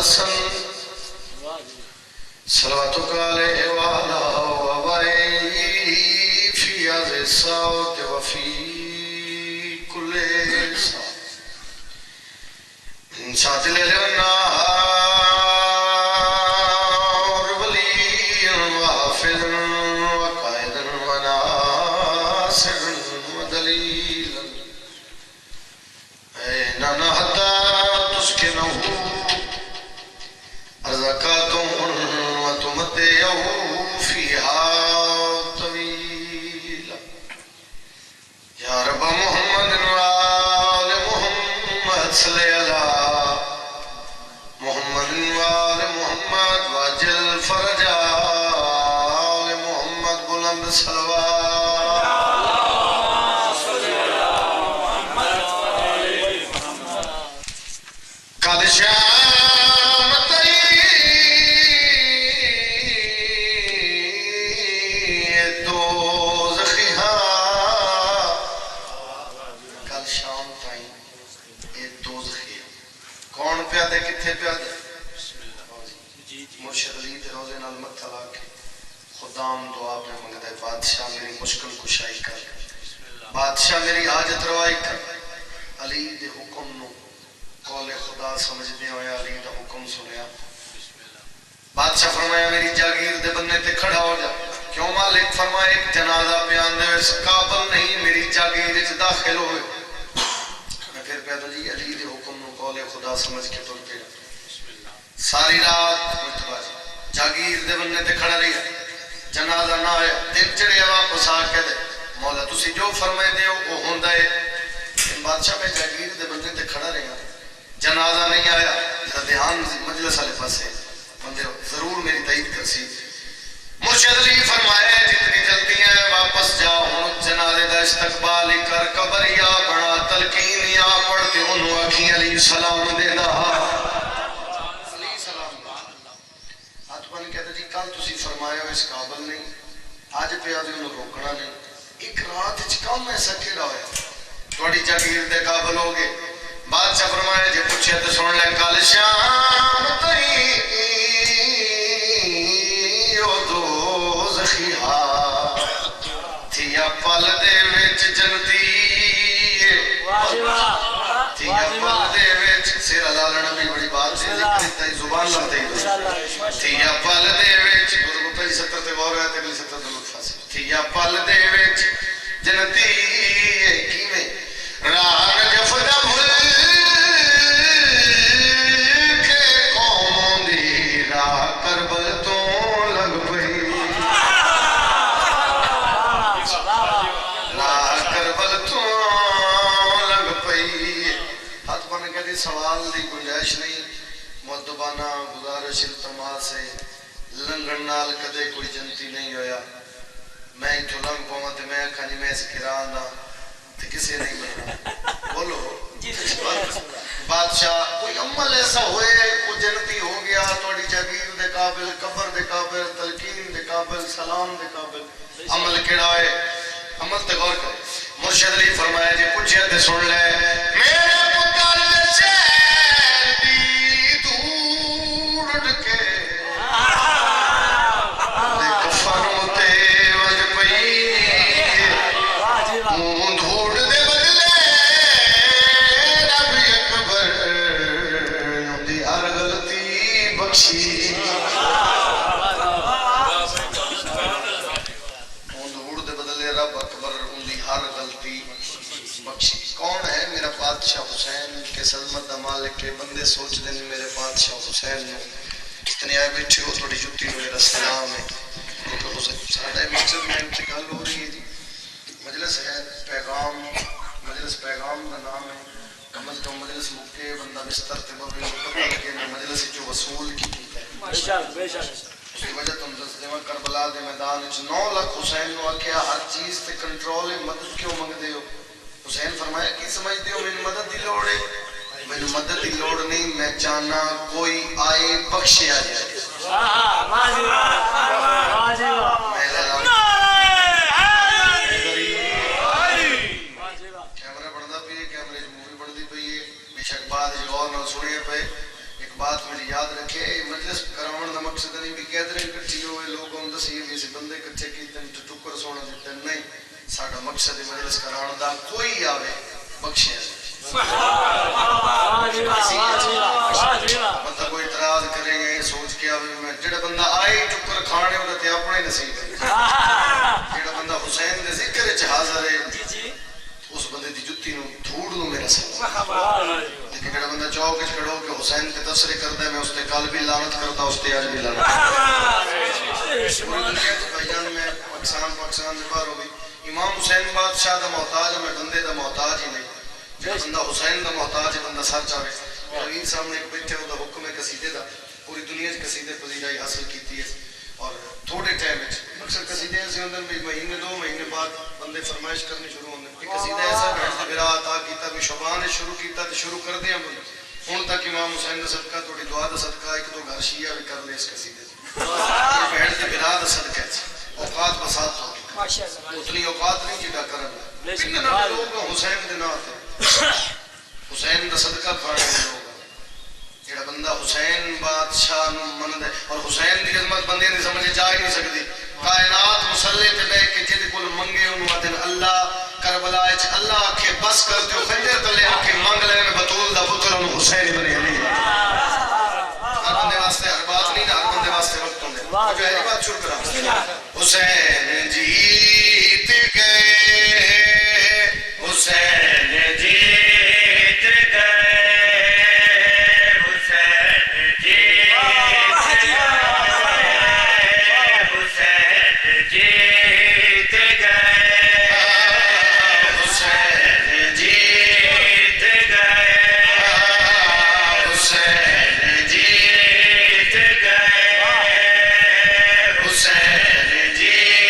हसन सलावतुका अलैहि व अला वबैही फी हज़े सात व फी कुल्ले सात लेलना बादशाह मेरी हाजत रवाई कर अली दे हुक्म नु कौले खुदा समझदे होया अली दा हुक्म सुनया। बादशाह फरमाया मेरी जागीर दे बन्ने ते खड़ा हो जा। क्यों मालिक? फरमाया एक जनाजा बयान दे काबल नहीं मेरी जागीर विच दाखिल होए। मैं फिर पैदल जी अली दे हुक्म नु कौले खुदा समझ के तुर पिया। सारी रात जागीर दे बन्ने ते खड़ा रही, जनाजा ना आया, दिन चढ़िया वापस आके दे मौला तुसी जो फरमाए दे वो होंदा है। बादशाह में जागीर दे बंदे ते खड़ा रहा, जनाजा नहीं आया, जरा ध्यान मजलिस वाले पासे बंदे जरूर मेरी ताईद करसी। मुर्शिद अली फरमाया जितनी जल्दी है वापस जाओ, हुन जनाजे दा इस्तकबाल कर, कबरिया बना तलकीन या पढ़ते उन्हों आखी अली सलाम देदा। अली सलाम हाथ बन कहते जी कल तुसी फरमाया इस काबिल नहीं, अज पिया जी उन्होंने रोकना नहीं। एक रात कम ऐसा केड़ा होया थोड़ी जागीर दे काबिल हो गए। बादशाह फरमाया जे पूछे तो सुन ले, कल शाम तई ओ दोज़खी थिया पल दे विच जन्नती थिया पल दे विच सिर लालना भी बड़ी बात है, जिक्र तई जुबान लगते ही थिया पल दे विच गुरु पे 70 ते गौर है ते 70 ते मुफासिल थिया पल दे विच जन्नती कीवे राग जफदा भुल के कौमों दी राह करबल तो लग पई, राह करबल तो लग पई। हाथ बन के दी सवाल दी गुंजाइश नहीं, मुद्दबाना गुजारिश इल्तमास है, लंघन नाल कदे कोई जनती नहीं होया। मैं इथों लंघ पावां ते मैं आखां जी मैं इस किरान दा ते किसे नहीं बनना। बोलो बादशाह कोई अमल ऐसा होए वो जन्नती हो गया, थोड़ी जागीर दे काबिल, कब्र दे काबिल, तलकीन दे काबिल, सलाम दे काबिल। अमल केड़ा है? अमल ते गौर कर। मुर्शिद अली फरमाया जी पूछे ते सुन ले, मेरे पुत्र से दी दूर के बादशाह हुसैन के सलमत दा मालिक के बंदे सोच दे मेरे बादशाह हुसैन ने कितने आए बैठे हो, थोड़ी जुत्ती में मेरा सलाम है। साढ़े मकसद में इंतकाल हो रही है जी, मजलिस है पैगाम, मजलिस पैगाम का नाम है। कमल तो मजलिस मुक्के बंदा बिस्तर ते बबे के मजलिस जो वसूल की बेशक बेशक उसकी वजह तुम दस देवा करबला दे मैदान में 9 लाख हुसैन नु आख्या हर चीज ते कंट्रोल है, मदद क्यों मंगदे हो? हुसैन फरमाया की समझते हो मैंने मदद की लोड़ है? मैंने मदद की लोड़ नहीं, मैं चाहना कोई आए बख्शे आ जाए। कैमरा बनता पे, कैमरे मूवी बनती पई है, बेशक बाद और न सुने पे। एक बात मेरी याद रखे, मजलिस करावन का मकसद नहीं भी कहते रहे इकट्ठी होए लोग हम दसी भी इस बंदे इकट्ठे कीते टुकर सोना दिते नहीं। साडा मकसद है मजलिस करावन का, कोई आवे बख्शे मतलब कोई इतराज करेंगे सोच के आवे मैं जेड़ा बंदा आए टुकर खाने ओदा ते अपने नसीब है। जेड़ा बंदा हुसैन दे जिक्र च हाजिर है उस बंदे दी जुत्ती नु धूड़ नु मेरा सवाल। लेकिन जेड़ा बंदा चौक च खड़ो के हुसैन ते तबसरे करदा है मैं उसते कल भी लानत करता उसते आज भी लानत भाईजान मैं पाकिस्तान से बाहर हो गई। इमाम हुसैन बादशाह दा मोहताज मैं बंदे दा मोहताज ही नहीं। जेड़ा बंदा हुसैन दा मोहताज है बंदा सच आवे। नवीन सामने एक बैठे ओदा हुक्म है कसीदे दा, पूरी दुनिया च कसीदे पजीराई हासिल कीती है और थोड़े टाइम में अक्सर कसीदे ऐसे होंगे भी महीने 2 महीने बाद बंदे फरमाइश करनी शुरू होंगे। एक कसीदा ऐसा भैन से बिरा अता कीता भी शबान ने शुरू कीता तो शुरू कर दिया हुण तक इमाम हुसैन दा सदका थोड़ी दुआ दा सदका एक दो घर शिया भी कर ले इस कसीदे से भैन से बिरा दा सदका औकात बसात हो माशाअल्लाह उतनी औकात नहीं जिदा करन किन्ने ना लोग हुसैन दे नाम ते हुसैन दा सदका खाने लोग जेड़ा बंदा हुसैन बादशाह नु मनदा और हुसैन दी अजमत बंदे दी समझ जा ही नहीं सकदी। कायनात मुसल्ले ते बैठ के जिद कोल मंगे उनु आदन अल्लाह करबला च अल्लाह आखे बस कर दियो खंजर तले आखे मांग ले मैं बतूल दा पुत्र उनु हुसैन बने अली। हर बंदे वास्ते हर बात नहीं ना, हर बंदे वास्ते वक्त होंदे। जो है बात शुरू करा हुसैन जीत गए हुसैन जीत गए हुसैन जीत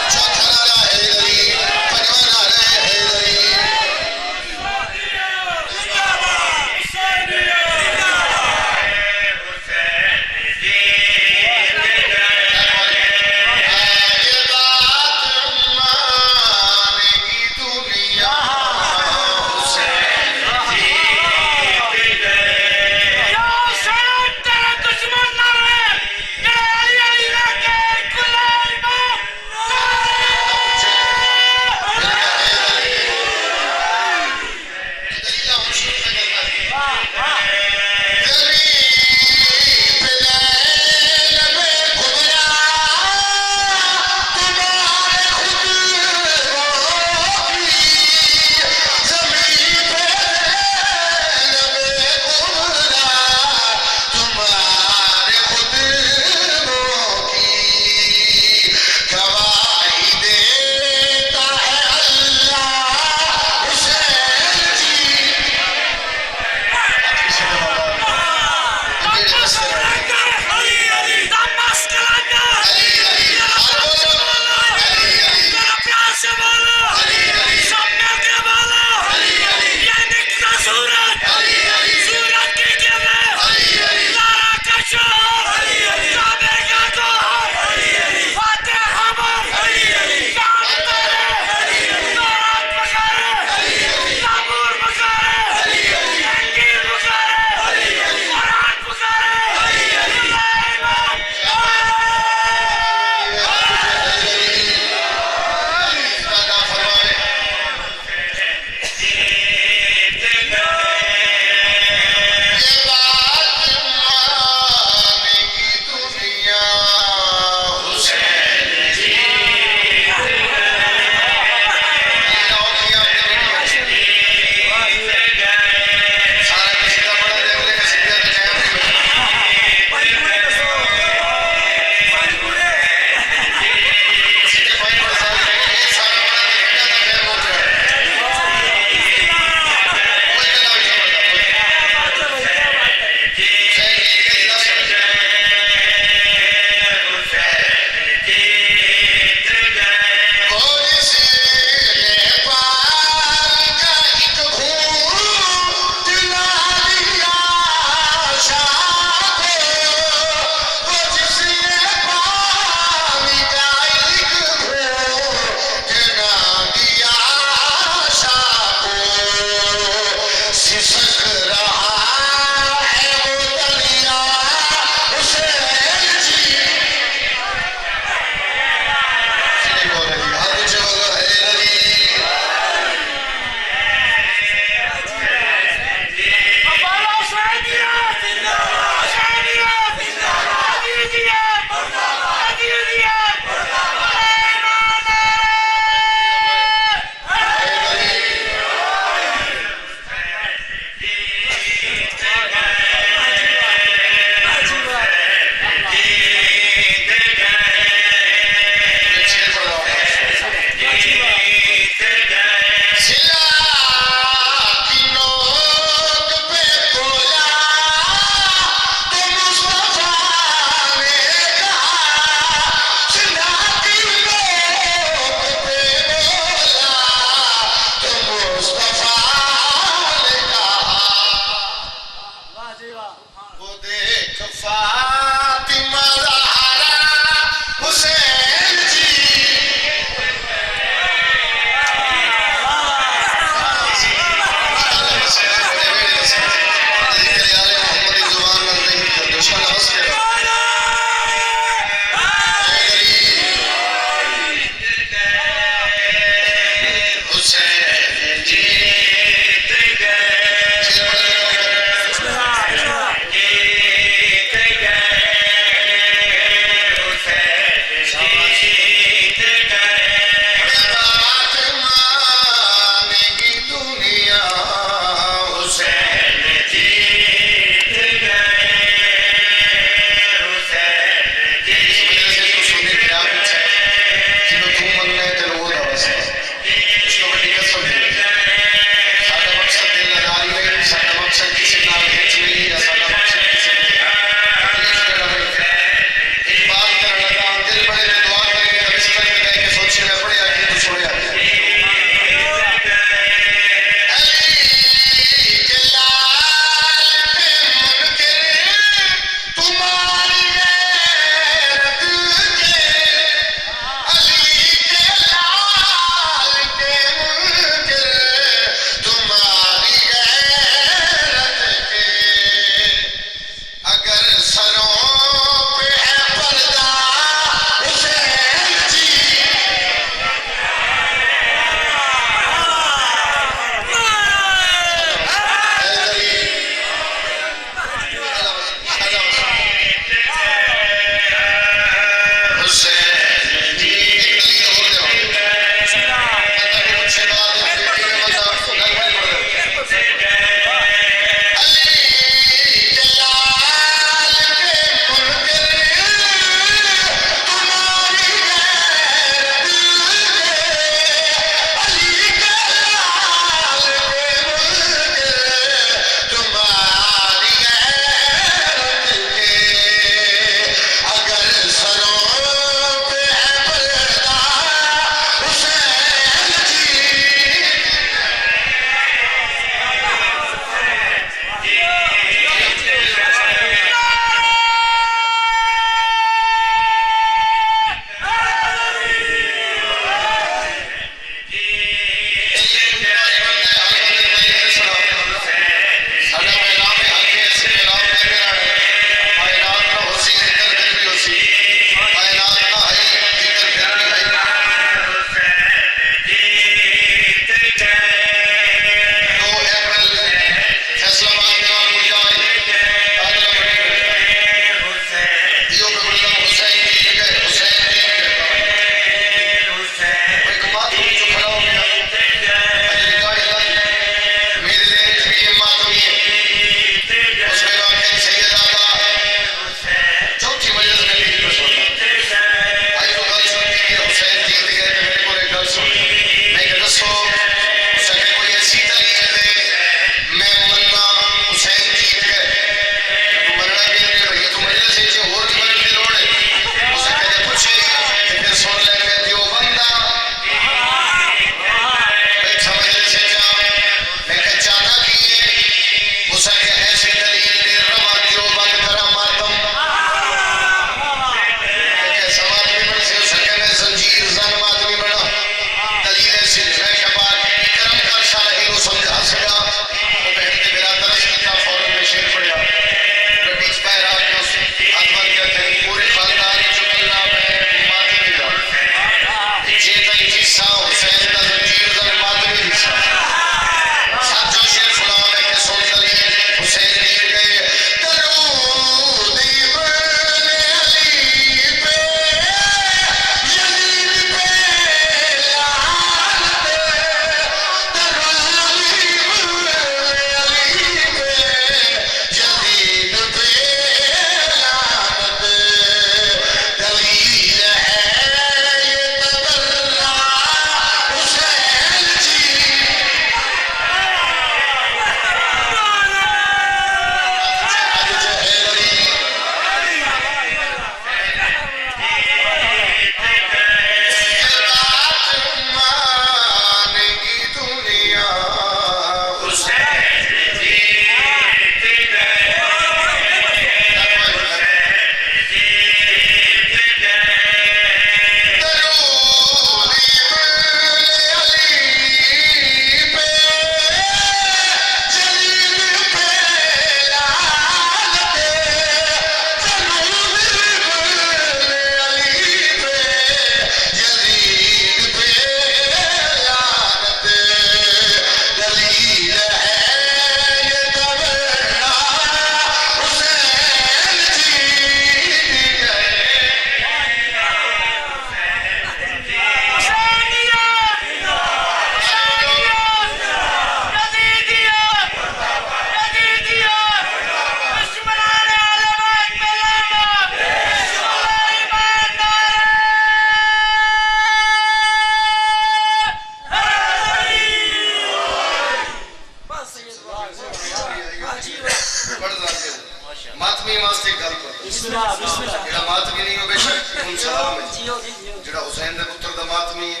हुसैन के पुत्र दा मातमी है,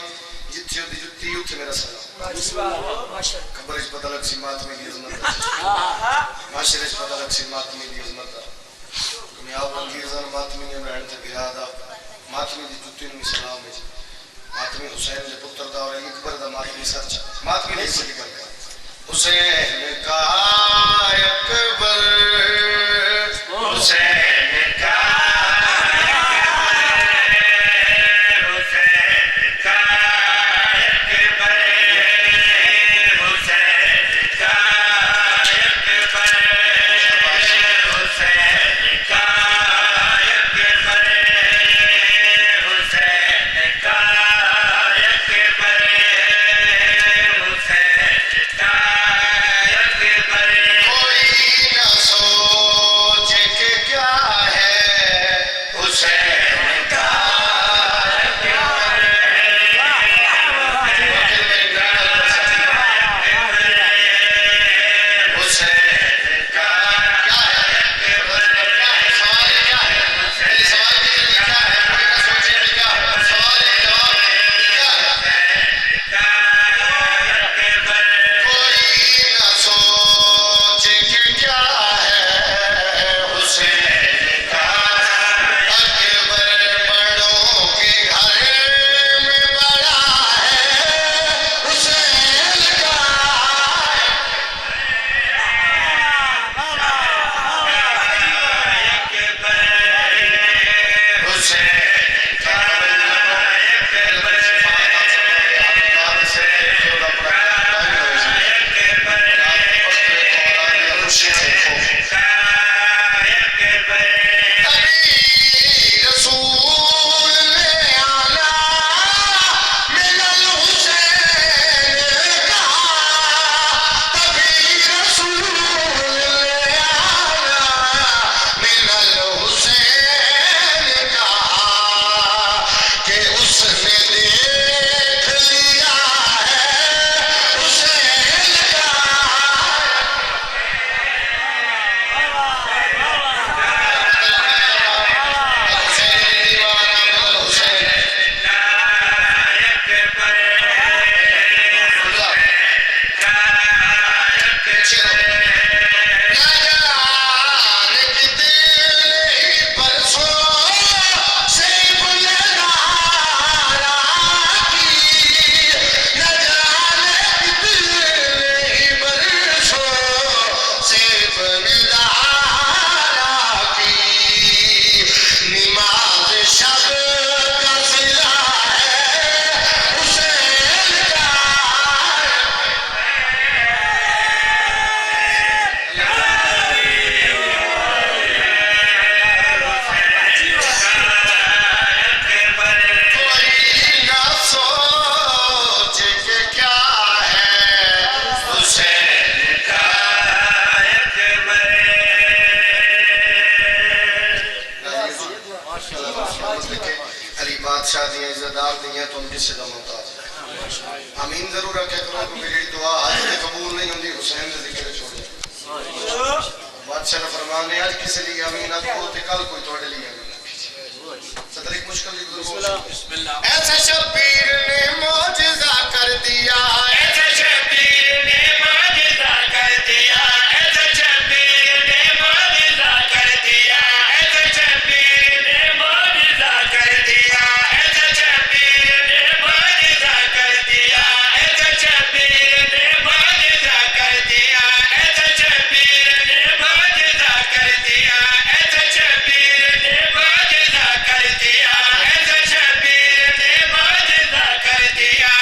जिथे ओदी जुत्ती उत्थे मेरा सलाम। खबर इस पता लग सी मातमी दी अजमत दा, माशरे इस पता लग सी मातमी दी अजमत दा। मैं आप अंगीज़ान मातमी ने बहन ते बिरा दा मातमी दी जुत्ती नूं सलाम है। मातमी हुसैन के पुत्र दा और अली अकबर दा मातमी सच मातमी ने इस गल हुसैन का अकबर हुसैन का बादशाह दियां इज्जतदार दियां तुम किसी का मोहताज अमीन जरूर रखे करो क्योंकि जी दुआ आज कबूल नहीं होती हुसैन के जिक्र छोड़ बादशाह ने फरमान है आज किसी लिए अमीन आपको ते कल कोई तोड़े लिए सदर एक मुश्किल की गुरु बिस्मिल्लाह ऐसे शबीर ने मौजज़ा कर दिया ऐसे शबीर ने मौजज़ा कर दिया ऐसे शबीर ने मौजज़ा कर दिया ऐसे शबीर ने मौजज़ा कर दिया ऐसे शबीर ने मौजज़ा कर दिया ऐसे शबीर ने मौजज़ा कर दिया ऐसे शबीर ने मौजज़ा कर दिया ऐसे शबीर ने मौजज़ा कर दिया ऐसे शबीर ने मौजज़ा कर दिया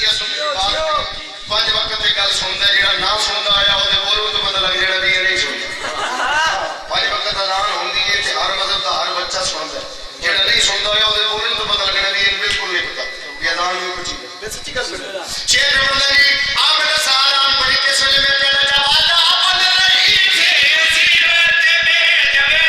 सच्ची है सुनी बात पांच वक्त की गल सुनता है जेड़ा ना सुनता आया वो बोलो तो पता लग जाना भी ये नहीं सुनता पांच वक्त अजान होंदी है ते हर मजहब का हर बच्चा सुनता है जेड़ा नहीं सुनता आया वो बोलने तो पता लगना भी ये बिल्कुल नहीं पता ये अजान में कुछ है सच्ची गल सुन शेर रमजान जी आप मेरा सारा पढ़ी के सोच में पहला जवाब अपन रही थे उसी वक्त में जवेदा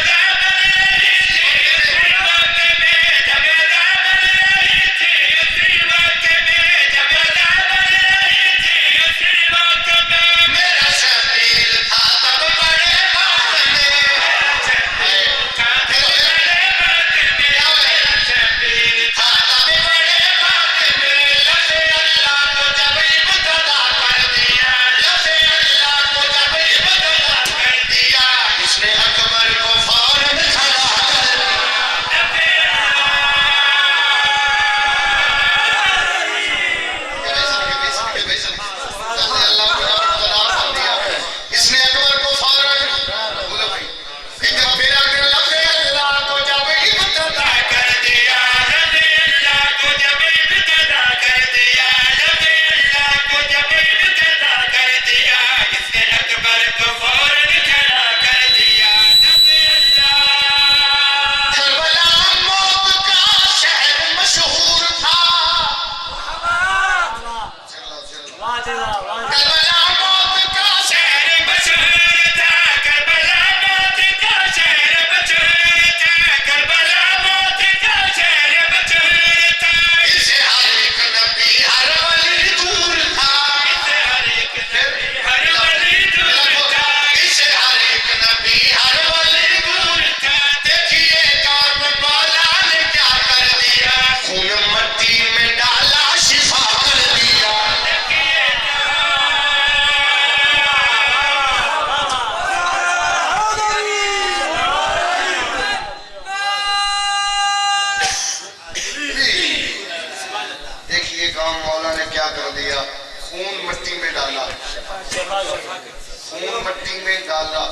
खून मट्टी में डाला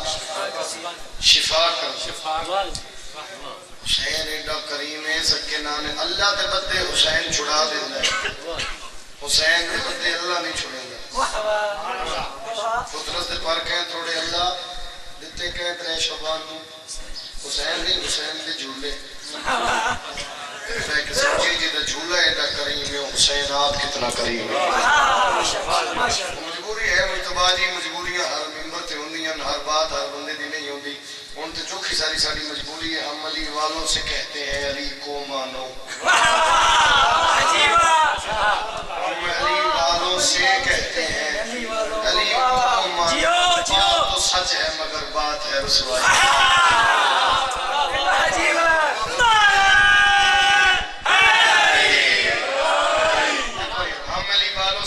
शिफा कर हुसैन एडा करीम है सके नाने अल्लाह दे बदले हुसैन छुड़ा देंदा है हुसैन दे बदले अल्लाह नहीं छुड़ेंदा पुत्रस दे पर कह थोड़े अल्लाह दिते कह त्रे शबान हुसैन नहीं हुसैन दे झूले मैं किसी चीज दा झूला एडा करीम है हुसैन आप कितना करीम है मजबूरी है मुतबाजी मजबूरियां हर मिंबर ते होंदियां हर बात हर बंदे दी नहीं होंदी उन ते चौखी सारी साडी मजबूरी है हम अली वालों से कहते हैं अली को मानो हम अली वालों से कहते हैं अली को मानो बात तो सच है मगर बात है रुसवाई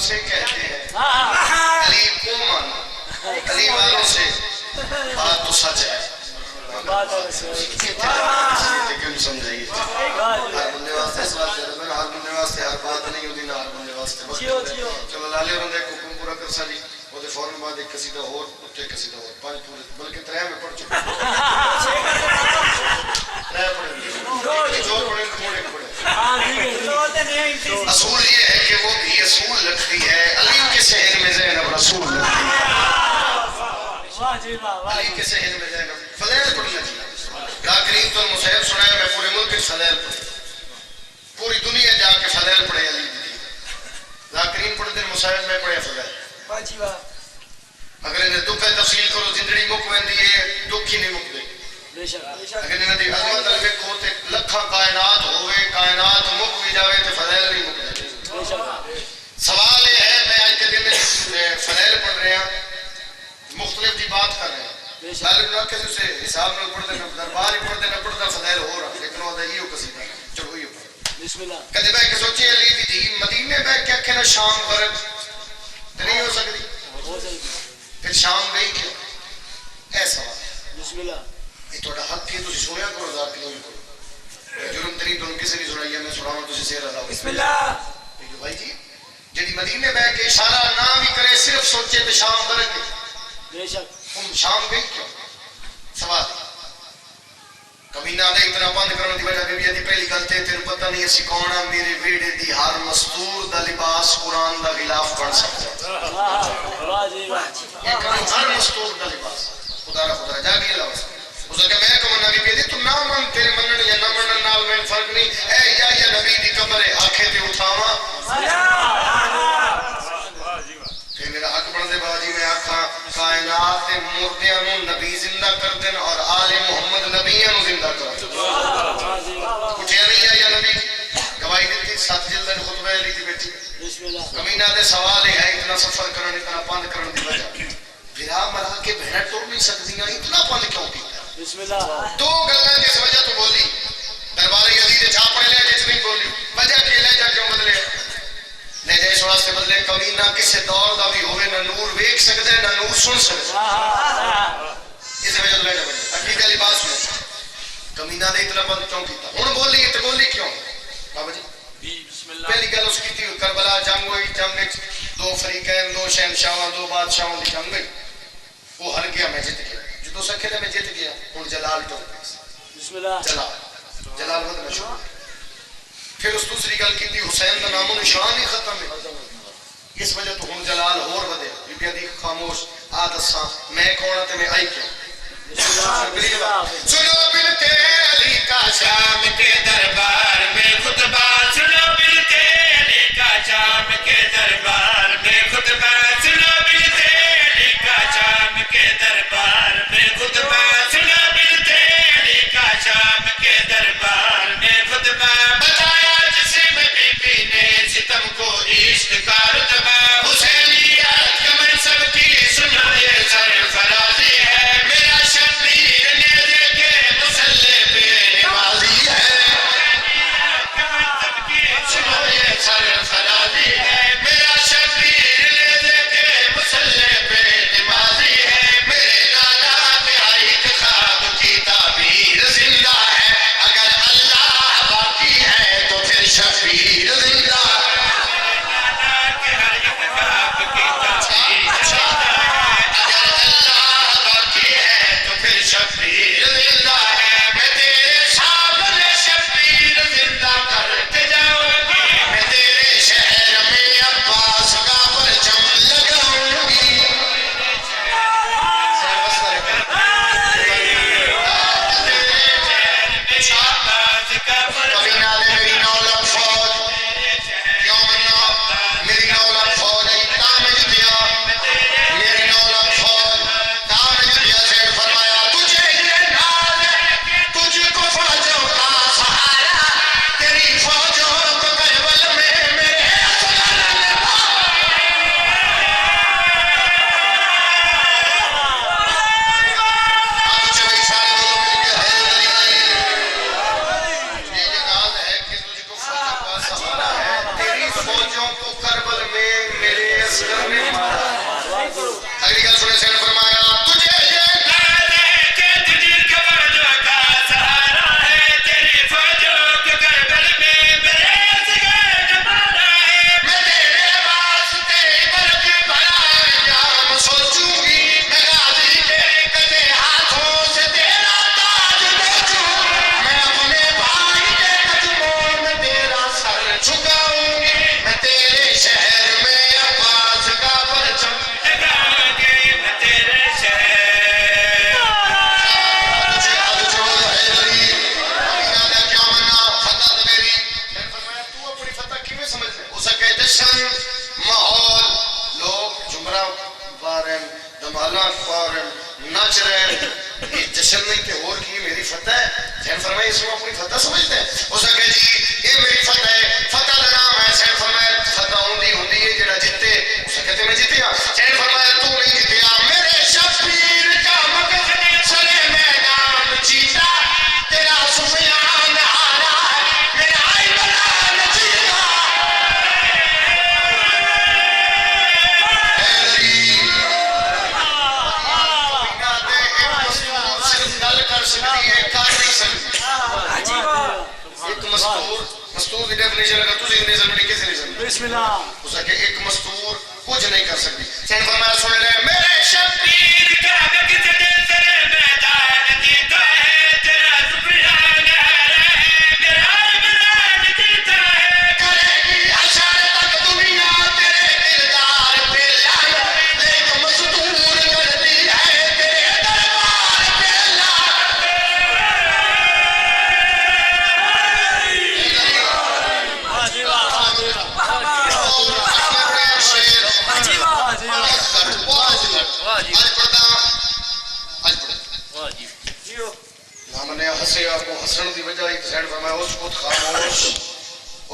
से कहते हैं अली को मानो अली वालों से बात तो सच है लेकिन समझाइए हर बंदे वास्ते इस बात हर बंदे वास्ते हर बात नहीं होती ना हर बंदे वास्ते चलो लाले बंदे को हुक्म पूरा कर सा जी ਉਹਦੇ फौरन बाद एक कसीदा और ਉੱਤੇ कसीदा और पांच पूरे बल्कि त्रै में पढ़ चुके त्रै पढ़े जो पढ़े थोड़े पढ़े असूल ये है कि वो भी असूल लगती है अली के सहन में ज़ैनब रसूल लगती है अली के सहन में ज़ैनब फज़ैल पढ़ना चाहिए जाकरीन तो मुसैब सुनाया मैं पूरे मुल्क के फज़ैल पढ़े पूरी दुनिया जाके फज़ैल पढ़े अली जाकरीन पढ़ते मुसैब में पढ़े फज़ैल अगर इन्हें दुख तफसील करो जिंदड़ी मुक वेंदी है दुख ही नहीं मुकदे बेशक अगर इन्हें दी अजमत देखो ते लखा कायनात होवे कायनात मुक भी जावे ते फज़ैल नहीं मुकदे बेशक सवाल ये है मैं आज के दिन में फज़ैल पढ़ रहे हैं मुख्तलिफ की बात कर रहे हैं तालिब ना कैसे से हिसाब में पढ़ते ना दरबार ही पढ़ते ना पढ़ता फज़ैल हो रहा लेकिन वो ये कसीदा चलो ये बिस्मिल्लाह कदे मैं के सोचे अली दी मदीने में क्या कहना शाम वर्ग नहीं हो सकती फिर शाम गई क्यों ऐसा बिस्मिल्लाह ये थोड़ा हक है तुझे सुनिया करो जाकरीन को जुर्म तरी तुम किसी ने सुनाई है मैं सुनाऊं तुझे शेर अदा बिस्मिल्लाह तो भाई जी जेडी मदीने में के इशारा ना भी करे सिर्फ सोचे तो शाम वर्ग बेशक तुम शाम गई क्यों सवाल कमीना दे इतना बंद करने की वजह बीबी दी पहली गल ते तेन पता नहीं असी कौन आ मेरे वेड़े दी हर मस्तूर दा लिबास कुरान दा गिलाफ बन सकता वाह जी वाह एक हर मस्तूर दा लिबास खुदा जागी ला उसे के मैं कमना बीबी दी तू ना मन तेरे मनन या ना मनन नाल में फर्क नहीं ए या नबी दी कब्र है आंखें ते उठावा फिर मेरा हक बनदे बाजी मैं आखा कायनात ते मुर्दियां नु नबी जिंदा कर देन और आले मोहम्मद नबियां नु जिंदा कर उठिया नहीं या नबी गवाही दी 7 जिल्द खुतबा अली दी बेटी बिस्मिल्लाह कमीना दे सवाल है इतना सफर करने इतना बंद करने दी वजह विरा मरा के बहन टुर नहीं सकदियां इतना बंद क्यों कीता बिस्मिल्लाह दो गल्लां जिस वजह तो बोली दरबार यजीद छापने ले जिस नहीं बोली वजह के ले जा क्यों बदले ले जाए इस वास्ते बदले कमीना किसी दौर का भी होवे ना नूर वेख सकता है ना नूर सुन सकता है इस वजह तो ले जा बदले हकीकत वाली बात सुनो कमीना ने इतना बंद क्यों किया हुन बोली तो बोली क्यों बाबा जी बिस्मिल्लाह पहली गल उसकी थी करबला जंग हुई जंग में दो फरीकैन दो शहनशाह दो बादशाहों की जंग हुई वो हार गया मैं जीत गया जो सखे मैं जीत गया हुन जलाल टुर गया बिस्मिल्लाह जलाल बद मशहूर फिर उस दूसरी गल की हुसैन का नामो निशान ही खत्म है इस वजह तो हुन जलाल होर वधे बीबी दी खामोश आ दसा मैं कौन ते मैं आई क्यों सुनो मिलते अली का शाम के दरबार में खुतबा सुनो मिलते अली का शाम के दरबार में खुतबा सुनो मिलते अली का शाम के दरबार में खुतबा सुनो मिलते अली का शाम के दरबार में खुतबा बताया जिस्म बीबी ने सितम को इश्क का रुतबा हुसैनियत का मनसब की सुनो ये सरफराजी है मेरा शबीर ने देखे मुसल्ले पे नमाजी है सुनो ये सरफराजी है मेरा शबीर ने देखे मुसल्ले पे नमाजी है मेरे नाना प्यारी के ख्वाब की ताबीर जिंदा है अगर अल्लाह बाकी है तो फिर शबीर जिंदा शबीर जिंदा है मैं तेरे सामने शबीर जिंदा करके जाऊंगी मैं तेरे शहर में अब्बास का परचम लगाऊंगी कमीना ने मेरी 9 लाख फौज क्यों मन्ना मेरी 9 लाख फौज आई काम जितिया मेरी 9 लाख फौज काम जितिया से फरमाया तुझको फौजों का सहारा तेरी फौजों को करबल में मेरे फौजों को करबल में मेरे असगर ने मारा अगली गल सुने सैन फरमाया तुझे ये याद है कि तुझको फौजों का सहारा है तेरी फौजों को करबल में मेरे असगर ने मारा है मैं तेरे वास्ते बरक भरा इंजाम सोचूंगी मैं गाजी के कटे हाथों से तेरा ताज बेचूं मैं अपने भाई के कदमों में तेरा सर झुकाऊंगी मैं तेरे शहर में अब्बास का परचम लगाऊंगी मैं तेरे शहर तुझे अजोल है मेरी कमीना ने क्या मना फतह मेरी मैं फरमाया तू अपनी फतह किवें समझ ले उसे कहते शन माहौल लोग जुमरा बारन धमाला बारन नाच रहे ये जश्न नहीं के और की मेरी फतह है जैन फरमाया इसको अपनी फतह समझते हैं उसे कहे जी ये मेरी फतह है फतह का नाम है जैन फरमाया फतह हुंदी है जेड़ा जीते उसे कहते मैं जीतिया जैन फरमाया तू नहीं जीतिया मेरे शबीर का मगज ने सरे मैदान जीता तेरा सुफियान हारा मेरा इमरान जीता सिर्फ गल कर सकती है कर नहीं सकती एक मस्तूर की डेफिनेशन अगर तुझे नहीं समझी किसी नहीं समझी बिस्मिल्लाह उसे के एक मस्तूर कुछ नहीं कर सकती सैन फरमाया सुन ले मेरे शबीर का मगज ने सरे मैदान जीता है तेरा सुफियान को हसन की वजह एक जैन फरमाया उसको खामोश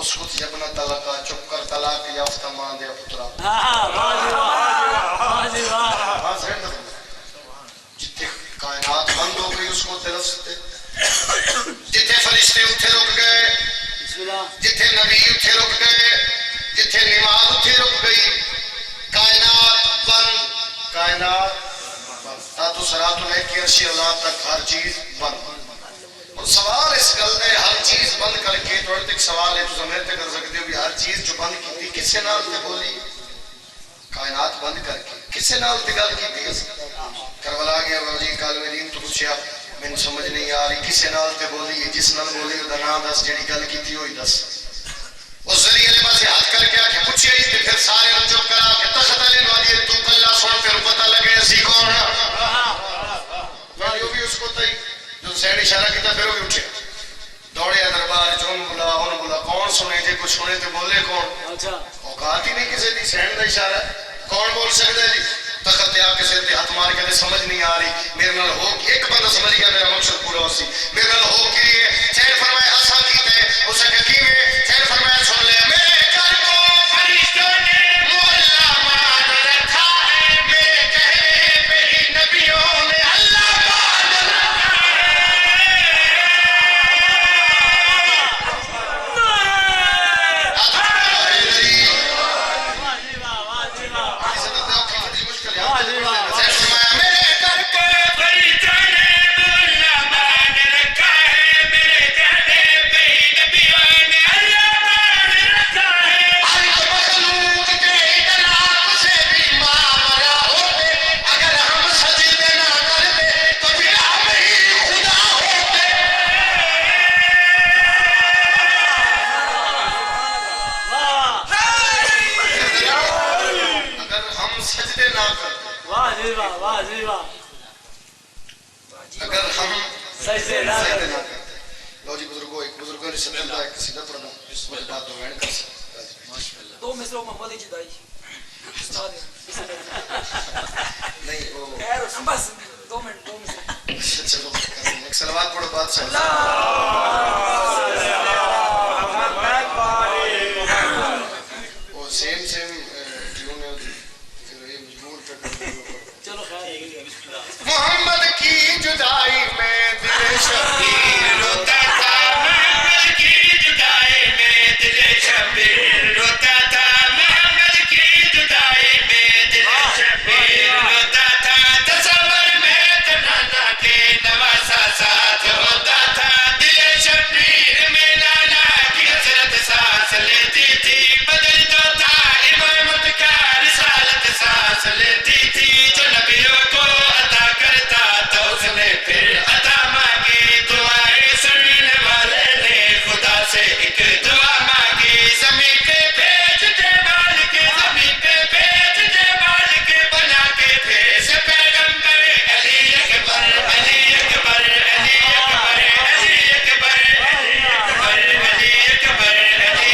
उसको जबना तलाका चुप कर तलाक याफ्ता मां दे पुत्रा जिथे कायनात बंद हो गई उसको तिरस्ते जिथे फरिश्ते उठे रुक गए जिथे नबी उठे रुक गए जिथे नमाज उठे रुक गई कायनात बंद तातु सरातु लेके अर्शी औलाद तक हर चीज बंद। और सवाल इस गल है हर चीज बंद करके थोड़े तक सवाल है तुम मेरे कर सकते हो भी हर चीज जो बंद की किसे नाल ते बोली कायनात बंद करके किसे नाल ते गल की करबला गया बाबू जी कल मेरी तो पूछया मैंने समझ नहीं आ रही किसे नाल ते बोली जिस नाल बोली ओदा नाम दस जेडी गल कीती होई दस उस जरिए ने पासे हाथ करके आके पूछे ते फिर सारे ने चुप करा के तखत ले वाली तू कल्ला सुन फिर पता लगे सी कौन है वो भी उसको तई जो सैन इशारा किया फिर वो भी उठे दौड़े दरबार चोन बुला कौन सुने जे कुछ सुने तो बोले कौन अच्छा औकात ही नहीं किसी दी सैन का इशारा कौन बोल सकता है जी तखत आके सिर ते हाथ मार के समझ नहीं आ रही मेरे नाल हो एक बंदा समझ गया मेरा मकसद पूरा होसी मेरे नाल हो के लिए सैन फरमाया असा कीते उस हकी में सैन फरमाया सुन ले मेरे घर को फरिश्तों ने मोहल्ला मान रखा है मेरे कहने पे नबियों ने अल्लाह मान रखा अगर हम सजदे ना करते लो जी बुजुर्गों एक बुजुर्गों ने सदन का एक सीधा पढ़ना उसके बाद दो वैन कर माशाल्लाह दो मिसरों मोहम्मद जी दाई नहीं वो खैर बस 2 मिनट चलो एक सलावत पढ़ो बात से वो सेम ट्यून है फिर ये मजबूर कर चलो खैर मोहम्मद की जुदाई में दिल शबीर रोता था मोहम्मद की जुदाई में दिल शबीर रोता था मोहम्मद की जुदाई में दिल शबीर रोता था तसव्वुर में तो नाना के नवासा साथ होता था दिल शबीर में नाना की हसरत सांस लेती थी बदल तो था इमामत का रिसालत सांस लेती थी जो नबियों को अता करता तो उसने फिर अता मांगी दुआएं सुनने वाले ने खुदा से एक दुआ मांगी ज़मीन पे भेज दे मालिक ज़मीन पे भेज दे मालिक बना के भेज पैगंबर अली अकबर अली अकबर अली अकबर अली अकबर अली अकबर अली अकबर अली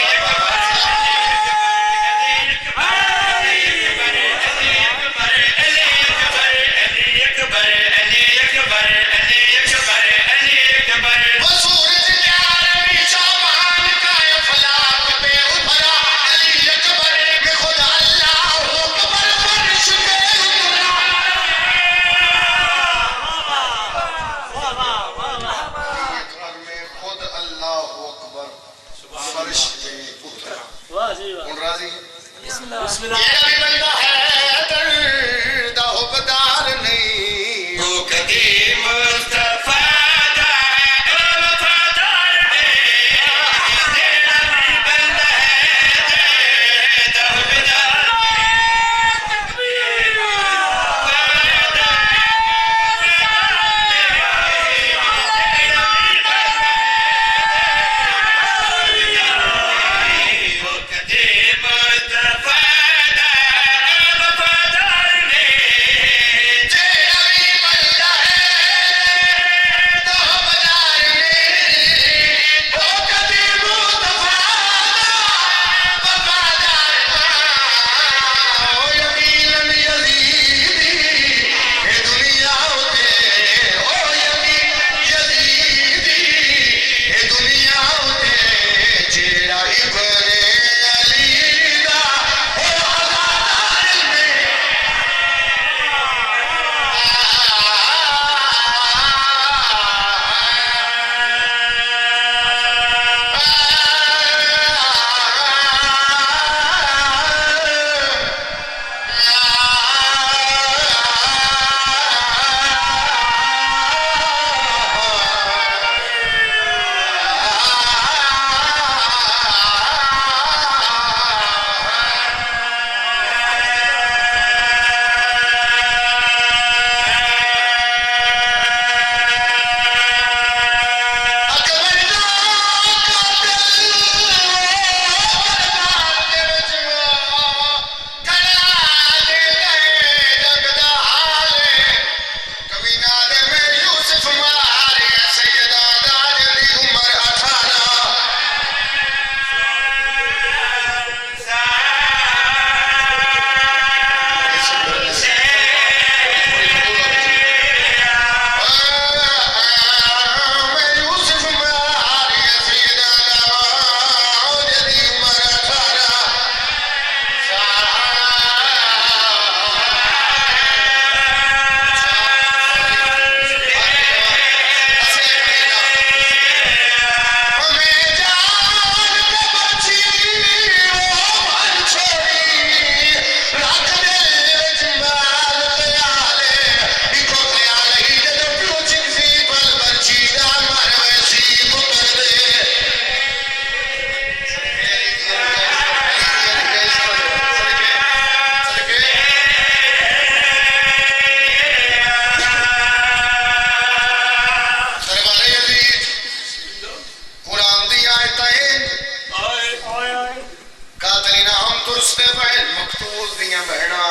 रसूल दियां बहना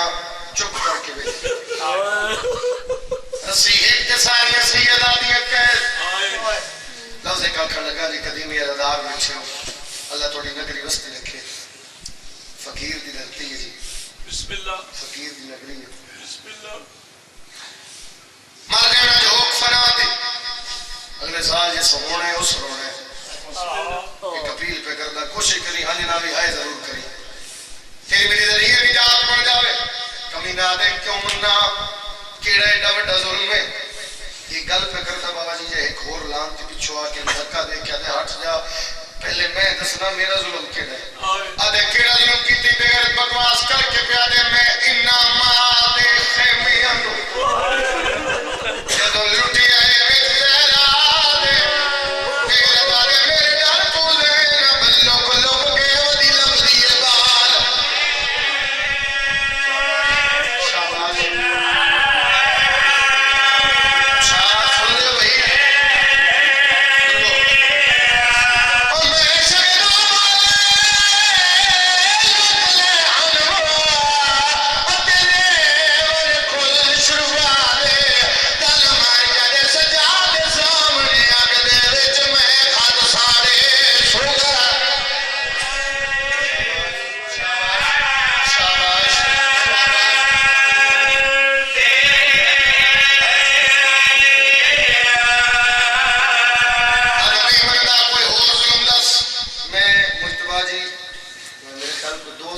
चुप करके बैठी रसी एक ते सारियां सैयदा दियां कैद लफ्ज़ एक आखण लगा जी कदी मेरा दाग बिछो अल्लाह थोड़ी नगरी वस्ती रखे फकीर दी धरती है जी बिस्मिल्लाह फकीर दी नगरी है बिस्मिल्लाह मर जाना झोंक फना दे अगले साल ये सोने उस रोने एक अपील पे करना कोशिश करी हाँ ना भी आए जरूर करी फिर मेरी जरिए निजात बन जावे कमी ना दे क्यों मन्ना केड़ा एडा बड़ा जुल्म है ये गल पे करता बाबा जी जे एक और लान के पिछो आके धक्का दे के दे हट जा पहले मैं दसना मेरा जुल्म केड़ा है आदे केड़ा जुल्म कीती बगैर बकवास करके पे आदे मैं इन्ना माले खेमे अंदो जदों लुटी आए विच तेरा दे मेरे दादे मेरे डर तूले ना बल्लो को लोग के ओदी लंबी है बाल शाबाश शाबाश सुन ले भाई ओ मैं शगना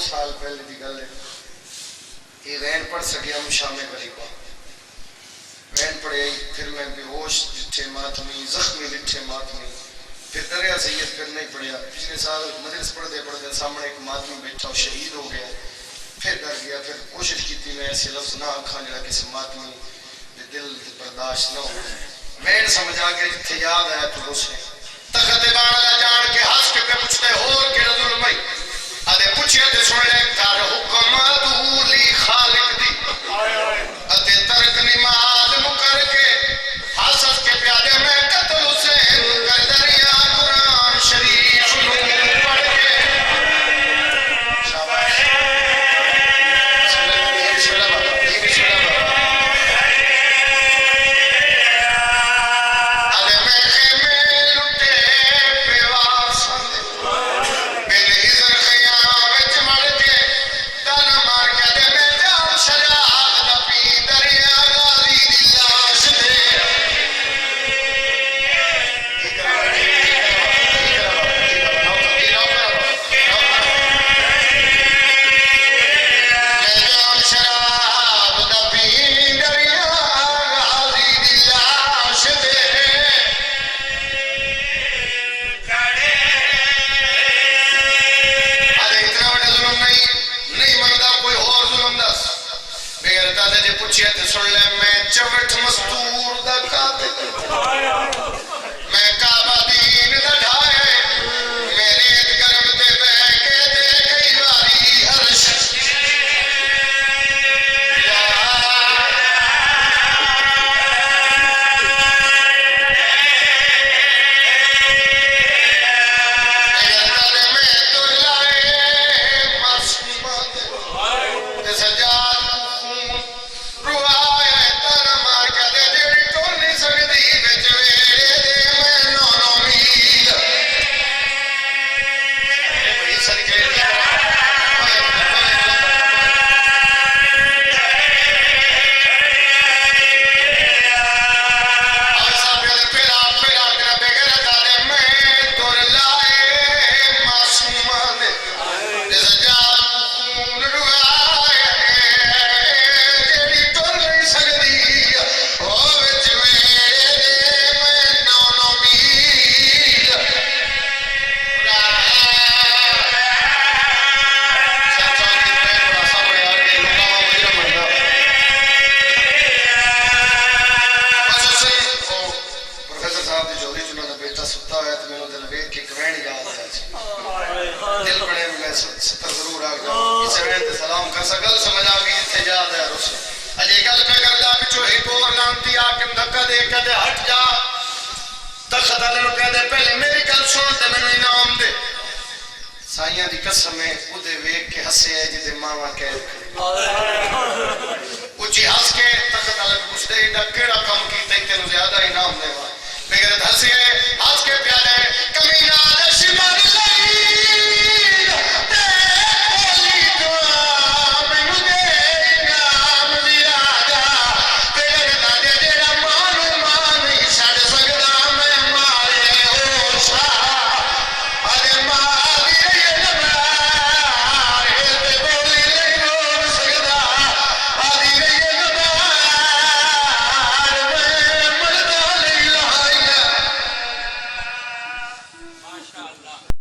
साल पहले की गल है ये वैन पढ़ सके हम शामे गरीबा वैन पढ़े फिर मैं बेहोश जिठे मातमी जख्मी जिठे मातमी फिर दरिया सैयद फिर नहीं पढ़िया पिछले साल मदरस पढ़ते पढ़ते सामने एक मातमी बैठा शहीद हो गया फिर डर गया फिर कोशिश की थी मैं ऐसे लफ्ज ना आखा जरा किसी मातमी दिल बर्दाश्त न हो वैन समझ आ गया जिथे याद आया तो उसने तखते बाणा जान के हंस के पूछते हो के जुल्म है अदे पूछे ते सुन ले कर हुक्म दूली खालिक दी अते तर्क नमाज मुकर के हंस हंस के प्यादे में कत्ल हुसैन कर दरिया कुरान शरीफ पढ़ के शाबाश बिस्मिल्लाह बाबा अदे मैं खेमे लुटे बेवास बिन इज़्न पूछिए तो सुन ले मैं चवट मस्तूर दा कातिल मैं काबा दीन दा ढाए मेरे गरम ते बह के दे कई बारी हर्ष मैं तो लाए मासूमा ते सजाद सलाम कर सकल समझ आ गई जिथे याद है रुस अजे गल पे करदा पिछो एक और लांती आके धक्का दे के हट जा तखत वाले नु कह दे पहले मेरी गल सुन ते मैनू इनाम दे साइयां दी कसम है ओदे वेख के हसे है जिते मावा कह उची हंस के तख्त अलग पुछते एडा केड़ा काम कीते तेन ज्यादा इनाम देवा मेरे धरसिए हंस के प्यारे